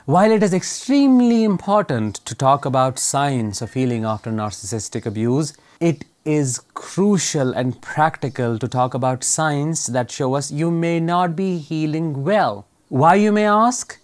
While it is extremely important to talk about signs of healing after narcissistic abuse, it is crucial and practical to talk about signs that show us you may not be healing well. Why, you may ask?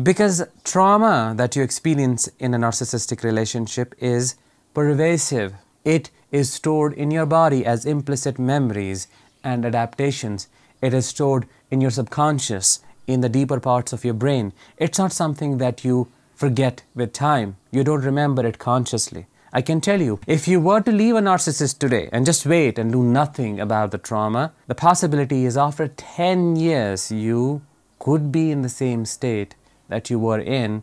Because trauma that you experience in a narcissistic relationship is pervasive. It is stored in your body as implicit memories and adaptations. It is stored in your subconscious, in the deeper parts of your brain. It's not something that you forget with time. You don't remember it consciously. I can tell you, if you were to leave a narcissist today and just wait and do nothing about the trauma, the possibility is after 10 years, you could be in the same state that you were in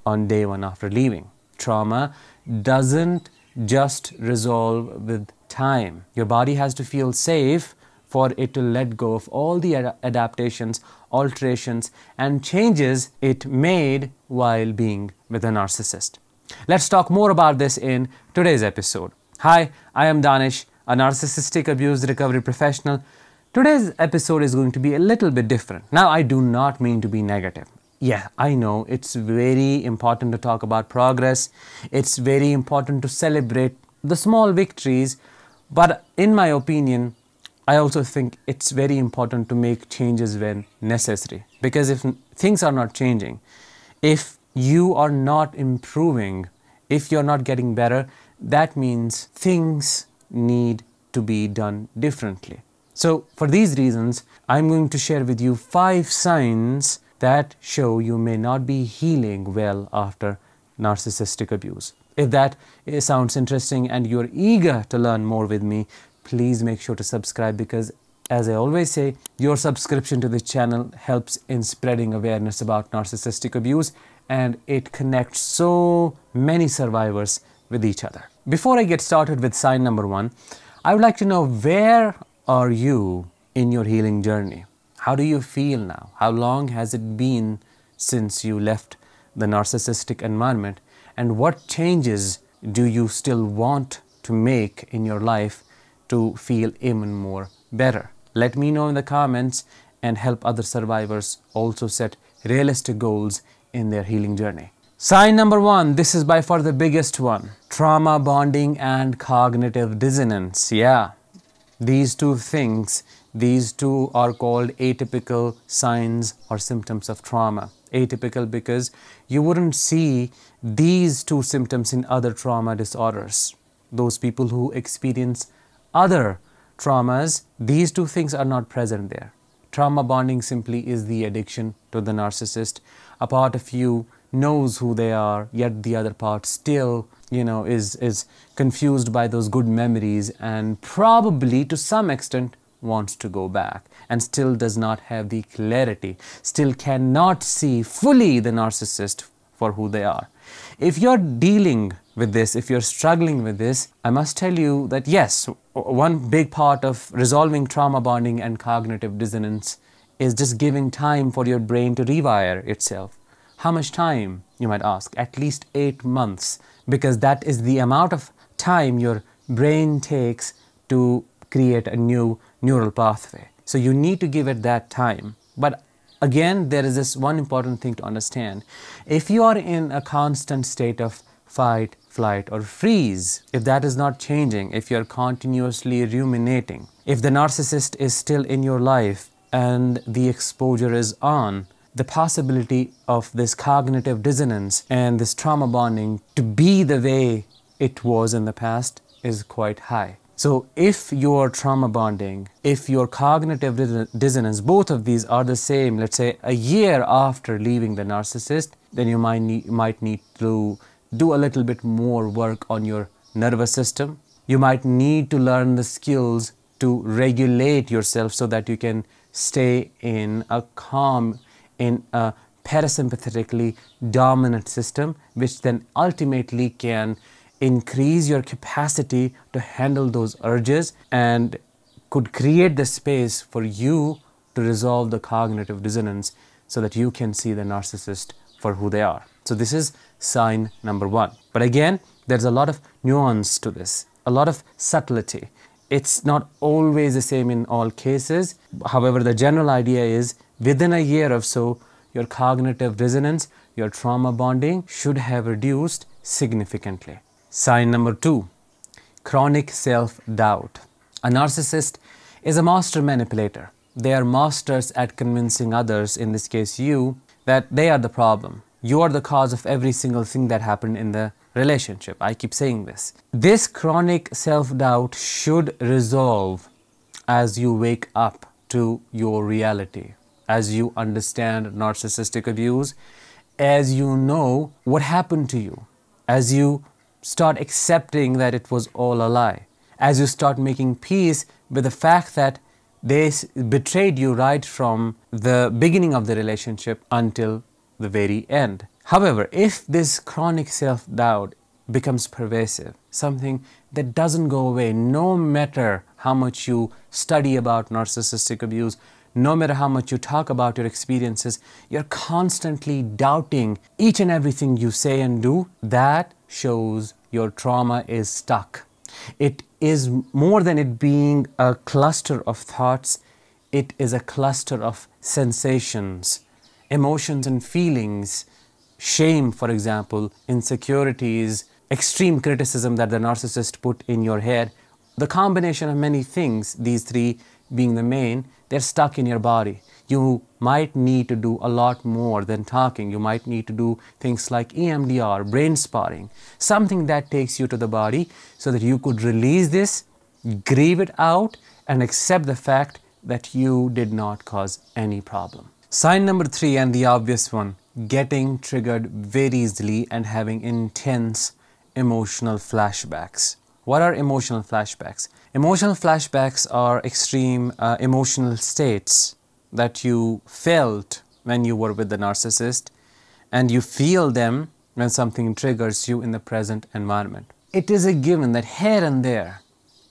on day one after leaving. Trauma doesn't just resolve with time. Your body has to feel safe for it to let go of all the adaptations, alterations, and changes it made while being with a narcissist. Let's talk more about this in today's episode. Hi, I am Danish, a narcissistic abuse recovery professional. Today's episode is going to be a little bit different. Now, I do not mean to be negative. Yeah, I know it's very important to talk about progress. It's very important to celebrate the small victories. But in my opinion, I also think it's very important to make changes when necessary. Because if things are not changing, if you are not improving, if you're not getting better, that means things need to be done differently. So for these reasons, I'm going to share with you 5 signs that show you may not be healing well after narcissistic abuse. If that sounds interesting and you're eager to learn more with me, please make sure to subscribe, because as I always say, your subscription to this channel helps in spreading awareness about narcissistic abuse, and it connects so many survivors with each other. Before I get started with sign number 1, I would like to know, where are you in your healing journey? How do you feel now? How long has it been since you left the narcissistic environment? And what changes do you still want to make in your life to feel even more better? Let me know in the comments and help other survivors also set realistic goals in their healing journey. Sign number 1, this is by far the biggest one. Trauma bonding and cognitive dissonance. Yeah, these two things, these two are called atypical signs or symptoms of trauma. Atypical because you wouldn't see these two symptoms in other trauma disorders. Those people who experience other traumas, these two things are not present there. Trauma bonding simply is the addiction to the narcissist. A part of you knows who they are, yet the other part still, is confused by those good memories and probably to some extent wants to go back and still does not have the clarity, still cannot see fully the narcissist for who they are. If you're dealing with this, if you're struggling with this, I must tell you that yes, one big part of resolving trauma bonding and cognitive dissonance is just giving time for your brain to rewire itself. How much time, you might ask? At least 8 months, because that is the amount of time your brain takes to create a new neural pathway. So you need to give it that time. But again, there is this one important thing to understand. If you are in a constant state of fight, flight, or freeze, if that is not changing, if you're continuously ruminating, if the narcissist is still in your life and the exposure is on, the possibility of this cognitive dissonance and this trauma bonding to be the way it was in the past is quite high. So if your trauma bonding, if your cognitive dissonance, both of these are the same, let's say a year after leaving the narcissist, then you might need to do a little bit more work on your nervous system. You might need to learn the skills to regulate yourself so that you can stay in a calm, in a parasympathetically dominant system, which then ultimately can increase your capacity to handle those urges and could create the space for you to resolve the cognitive dissonance so that you can see the narcissist for who they are. So this is sign number 1. But again, there's a lot of nuance to this, a lot of subtlety. It's not always the same in all cases. However, the general idea is within a year or so, your cognitive dissonance, your trauma bonding should have reduced significantly. Sign number 2, chronic self-doubt. A narcissist is a master manipulator. They are masters at convincing others, in this case you, that they are the problem. You are the cause of every single thing that happened in the relationship. I keep saying this. This chronic self-doubt should resolve as you wake up to your reality, as you understand narcissistic abuse, as you know what happened to you, as you start accepting that it was all a lie, as you start making peace with the fact that they betrayed you right from the beginning of the relationship until the very end. However, if this chronic self-doubt becomes pervasive, something that doesn't go away, no matter how much you study about narcissistic abuse, no matter how much you talk about your experiences, you're constantly doubting each and everything you say and do, that shows your trauma is stuck. It is more than it being a cluster of thoughts, it is a cluster of sensations, emotions and feelings, shame, for example, insecurities, extreme criticism that the narcissist put in your head. The combination of many things, these three being the main, they're stuck in your body. You might need to do a lot more than talking. You might need to do things like EMDR, brain spotting, something that takes you to the body so that you could release this, grieve it out, and accept the fact that you did not cause any problem. Sign number 3, and the obvious one, getting triggered very easily and having intense emotional flashbacks. What are emotional flashbacks? Emotional flashbacks are extreme emotional states that you felt when you were with the narcissist, and you feel them when something triggers you in the present environment. It is a given that here and there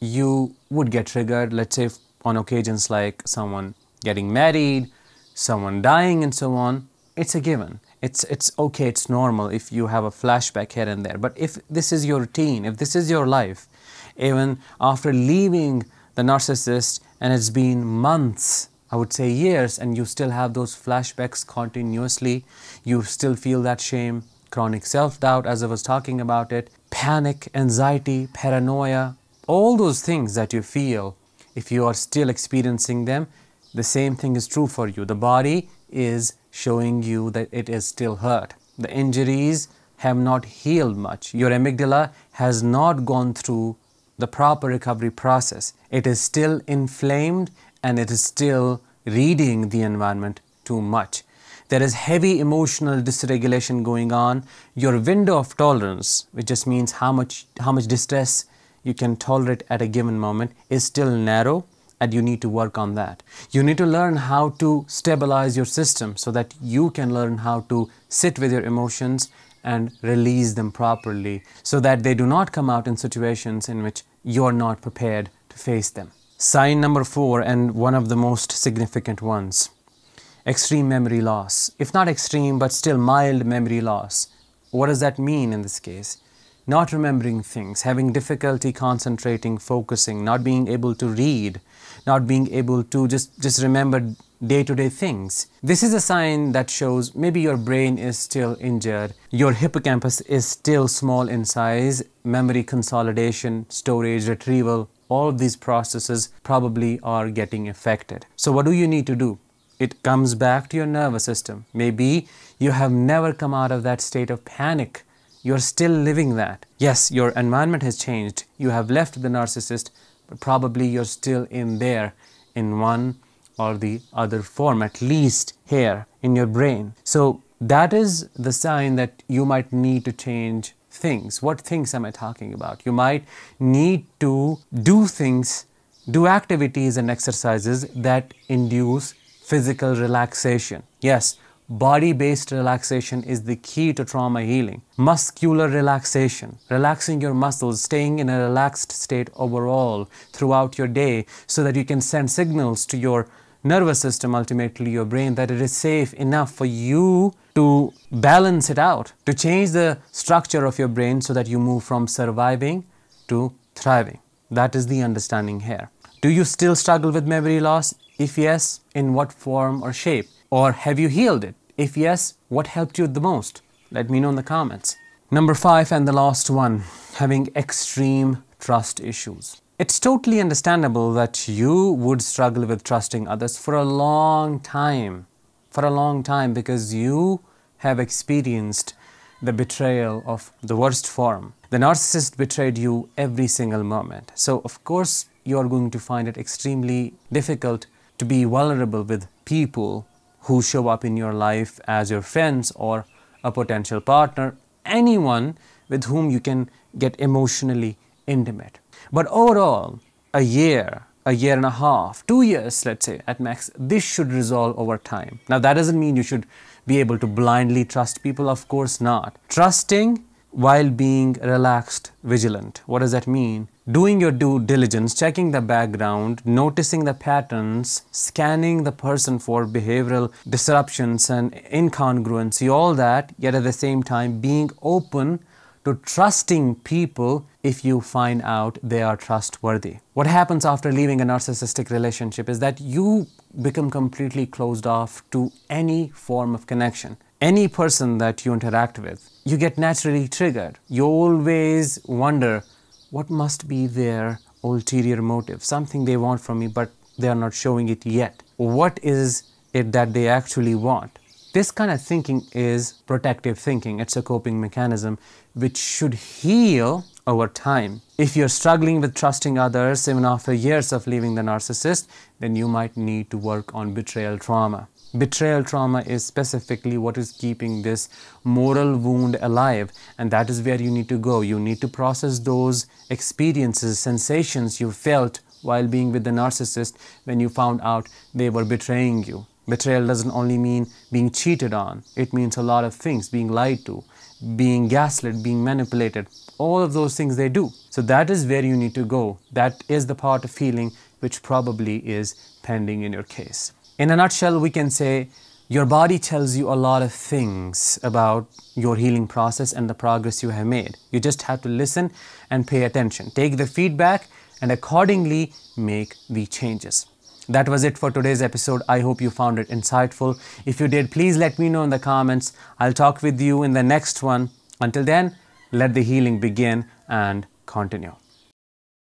you would get triggered, let's say on occasions like someone getting married, someone dying and so on. It's a given. It's okay, it's normal if you have a flashback here and there. But if this is your routine, if this is your life, even after leaving the narcissist and it's been months, I would say years, and you still have those flashbacks continuously, you still feel that shame, chronic self-doubt as I was talking about it, panic, anxiety, paranoia, all those things that you feel, if you are still experiencing them, the same thing is true for you. The body is showing you that it is still hurt. The injuries have not healed much. Your amygdala has not gone through the proper recovery process. It is still inflamed and it is still reading the environment too much. There is heavy emotional dysregulation going on. Your window of tolerance, which just means how much distress you can tolerate at a given moment, is still narrow, and you need to work on that. You need to learn how to stabilize your system so that you can learn how to sit with your emotions and release them properly so that they do not come out in situations in which you're not prepared to face them. Sign number 4, and one of the most significant ones, extreme memory loss. If not extreme, but still mild memory loss. What does that mean in this case? Not remembering things, having difficulty concentrating, focusing, not being able to read, not being able to just remember day-to-day things. This is a sign that shows maybe your brain is still injured, your hippocampus is still small in size, memory consolidation, storage, retrieval, all of these processes probably are getting affected. So what do you need to do? It comes back to your nervous system. Maybe you have never come out of that state of panic. You're still living that. Yes, your environment has changed. You have left the narcissist, but probably you're still in there in one or the other form, at least here in your brain. So that is the sign that you might need to change things. What things am I talking about? You might need to do things, do activities and exercises that induce physical relaxation. Yes, body-based relaxation is the key to trauma healing. Muscular relaxation, relaxing your muscles, staying in a relaxed state overall throughout your day so that you can send signals to your nervous system, ultimately your brain, that it is safe enough for you to balance it out, to change the structure of your brain so that you move from surviving to thriving. That is the understanding here. Do you still struggle with memory loss? If yes, in what form or shape? Or have you healed it? If yes, what helped you the most? Let me know in the comments. Number 5 and the last one, having extreme trust issues. It's totally understandable that you would struggle with trusting others for a long time. Because you have experienced the betrayal of the worst form. The narcissist betrayed you every single moment. So of course you are going to find it extremely difficult to be vulnerable with people who show up in your life as your friends or a potential partner, anyone with whom you can get emotionally intimate. But overall, a year and a half, 2 years, let's say at max, this should resolve over time. Now that doesn't mean you should be able to blindly trust people, of course not. Trusting while being relaxed, vigilant. What does that mean? Doing your due diligence, checking the background, noticing the patterns, scanning the person for behavioral disruptions and incongruency, all that, yet at the same time being open to trusting people if you find out they are trustworthy. What happens after leaving a narcissistic relationship is that you become completely closed off to any form of connection. Any person that you interact with, you get naturally triggered. You always wonder, what must be their ulterior motive? Something they want from me, but they are not showing it yet. What is it that they actually want? This kind of thinking is protective thinking. It's a coping mechanism which should heal over time. If you're struggling with trusting others even after years of leaving the narcissist, then you might need to work on betrayal trauma. Betrayal trauma is specifically what is keeping this moral wound alive, and that is where you need to go. You need to process those experiences, sensations you felt while being with the narcissist when you found out they were betraying you. Betrayal doesn't only mean being cheated on. It means a lot of things, being lied to, being gaslit, being manipulated. All of those things they do. So that is where you need to go. That is the part of healing which probably is pending in your case. In a nutshell, we can say your body tells you a lot of things about your healing process and the progress you have made. You just have to listen and pay attention. Take the feedback and accordingly make the changes. That was it for today's episode. I hope you found it insightful. If you did, please let me know in the comments. I'll talk with you in the next one. Until then, let the healing begin and continue.